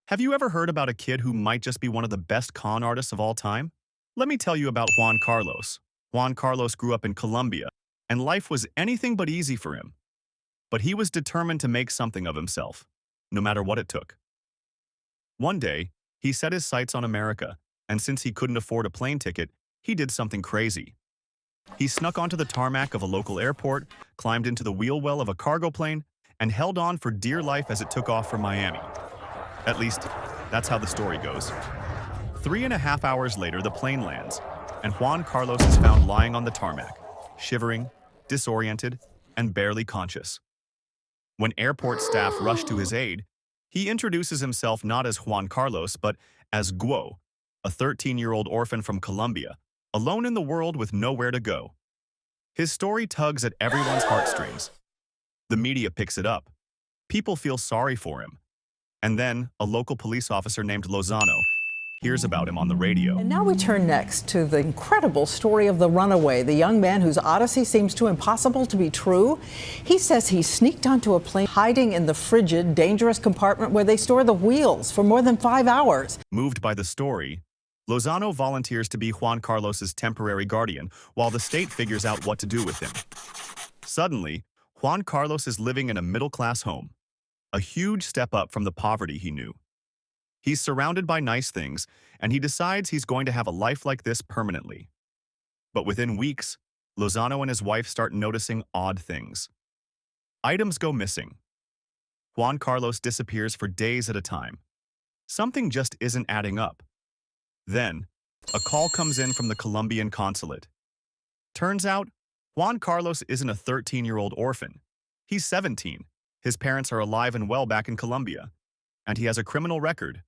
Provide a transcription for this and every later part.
Have you ever heard about a kid who might just be one of the best con artists of all time? Let me tell you about Juan Carlos. Juan Carlos grew up in Colombia, and life was anything but easy for him. But he was determined to make something of himself, no matter what it took. One day, he set his sights on America, and since he couldn't afford a plane ticket, he did something crazy. He snuck onto the tarmac of a local airport, climbed into the wheel well of a cargo plane, and held on for dear life as it took off for Miami. At least, that's how the story goes. 3.5 hours later, the plane lands, and Juan Carlos is found lying on the tarmac, shivering, disoriented, and barely conscious. When airport staff rush to his aid, he introduces himself not as Juan Carlos, but as Guo, a 13-year-old orphan from Colombia, alone in the world with nowhere to go. His story tugs at everyone's heartstrings. The media picks it up. People feel sorry for him. And then, a local police officer named Lozano hears about him on the radio. And now we turn next to the incredible story of the runaway, the young man whose odyssey seems too impossible to be true. He says he sneaked onto a plane, hiding in the frigid, dangerous compartment where they store the wheels for more than 5 hours. Moved by the story, Lozano volunteers to be Juan Carlos's temporary guardian while the state figures out what to do with him. Suddenly, Juan Carlos is living in a middle-class home, a huge step up from the poverty he knew. He's surrounded by nice things, and he decides he's going to have a life like this permanently. But within weeks, Lozano and his wife start noticing odd things. Items go missing. Juan Carlos disappears for days at a time. Something just isn't adding up. Then, a call comes in from the Colombian consulate. Turns out, Juan Carlos isn't a 13-year-old orphan. He's 17. His parents are alive and well back in Colombia, and he has a criminal record.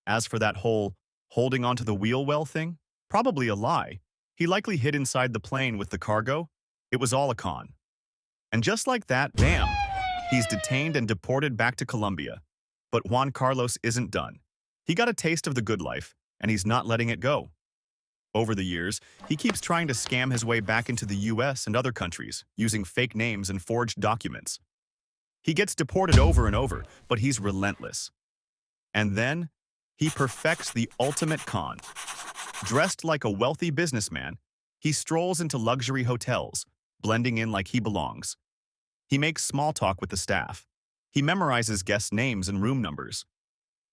As for that whole holding onto the wheel well thing, probably a lie. He likely hid inside the plane with the cargo. It was all a con. And just like that, bam, he's detained and deported back to Colombia. But Juan Carlos isn't done. He got a taste of the good life, and he's not letting it go. Over the years, he keeps trying to scam his way back into the US and other countries, using fake names and forged documents. He gets deported over and over, but he's relentless. And then, he perfects the ultimate con. Dressed like a wealthy businessman, he strolls into luxury hotels, blending in like he belongs. He makes small talk with the staff. He memorizes guest names and room numbers.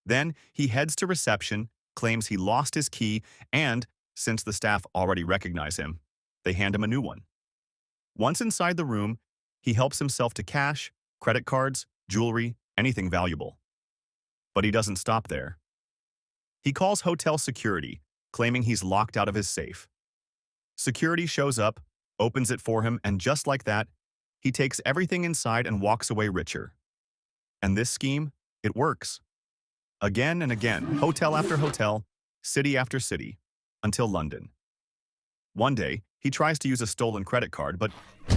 Then, he heads to reception, claims he lost his key, and, since the staff already recognize him, they hand him a new one. Once inside the room, he helps himself to cash, credit cards, jewelry, anything valuable. But he doesn't stop there. He calls hotel security, claiming he's locked out of his safe. Security shows up, opens it for him, and just like that, he takes everything inside and walks away richer. And this scheme, it works. Again and again, hotel after hotel, city after city, until London. One day, he tries to use a stolen credit card, but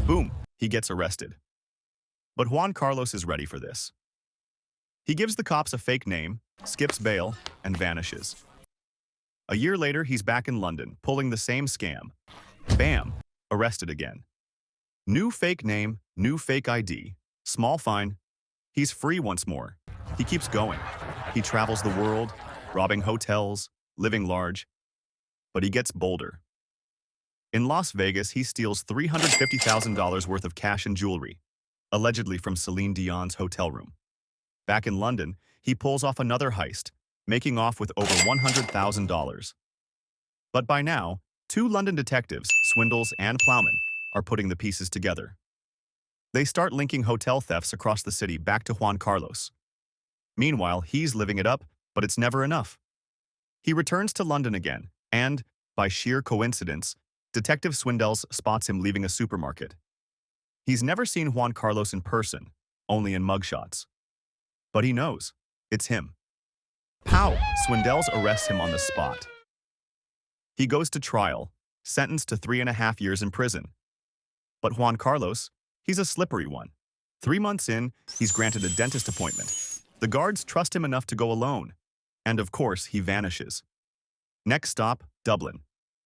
boom, he gets arrested. But Juan Carlos is ready for this. He gives the cops a fake name, skips bail, and vanishes. A year later, he's back in London, pulling the same scam. Bam! Arrested again. New fake name, new fake ID, small fine. He's free once more. He keeps going. He travels the world, robbing hotels, living large. But he gets bolder. In Las Vegas, he steals $350,000 worth of cash and jewelry, allegedly from Celine Dion's hotel room. Back in London, he pulls off another heist, making off with over $100,000. But by now, 2 London detectives, Swindles and Plowman, are putting the pieces together. They start linking hotel thefts across the city back to Juan Carlos. Meanwhile, he's living it up, but it's never enough. He returns to London again, and, by sheer coincidence, Detective Swindles spots him leaving a supermarket. He's never seen Juan Carlos in person, only in mugshots. But he knows. It's him. Pow! Swindles arrests him on the spot. He goes to trial, sentenced to 3.5 years in prison. But Juan Carlos, he's a slippery one. 3 months in, he's granted a dentist appointment. The guards trust him enough to go alone. And of course, he vanishes. Next stop, Dublin.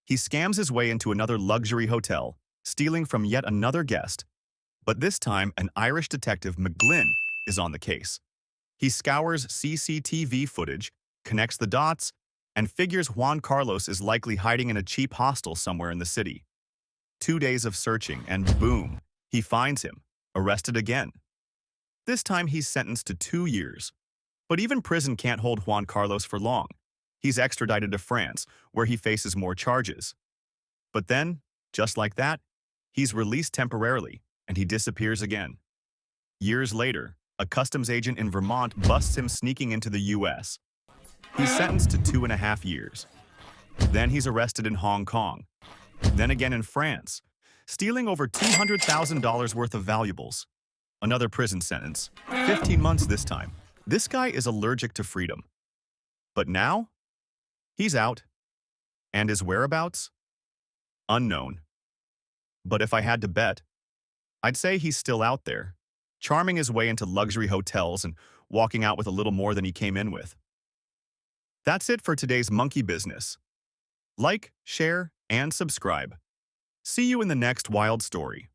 He scams his way into another luxury hotel, stealing from yet another guest. But this time, an Irish detective, McGlynn, is on the case. He scours CCTV footage, connects the dots, and figures Juan Carlos is likely hiding in a cheap hostel somewhere in the city. 2 days of searching, and boom, he finds him, arrested again. This time he's sentenced to 2 years. But even prison can't hold Juan Carlos for long. He's extradited to France, where he faces more charges. But then, just like that, he's released temporarily, and he disappears again. Years later, a customs agent in Vermont busts him sneaking into the U.S. He's sentenced to 2.5 years. Then he's arrested in Hong Kong. Then again in France, stealing over $200,000 worth of valuables. Another prison sentence, 15 months this time. This guy is allergic to freedom. But now, he's out. And his whereabouts? Unknown. But if I had to bet, I'd say he's still out there, charming his way into luxury hotels and walking out with a little more than he came in with. That's it for today's Monkey Business. Like, share, and subscribe. See you in the next wild story.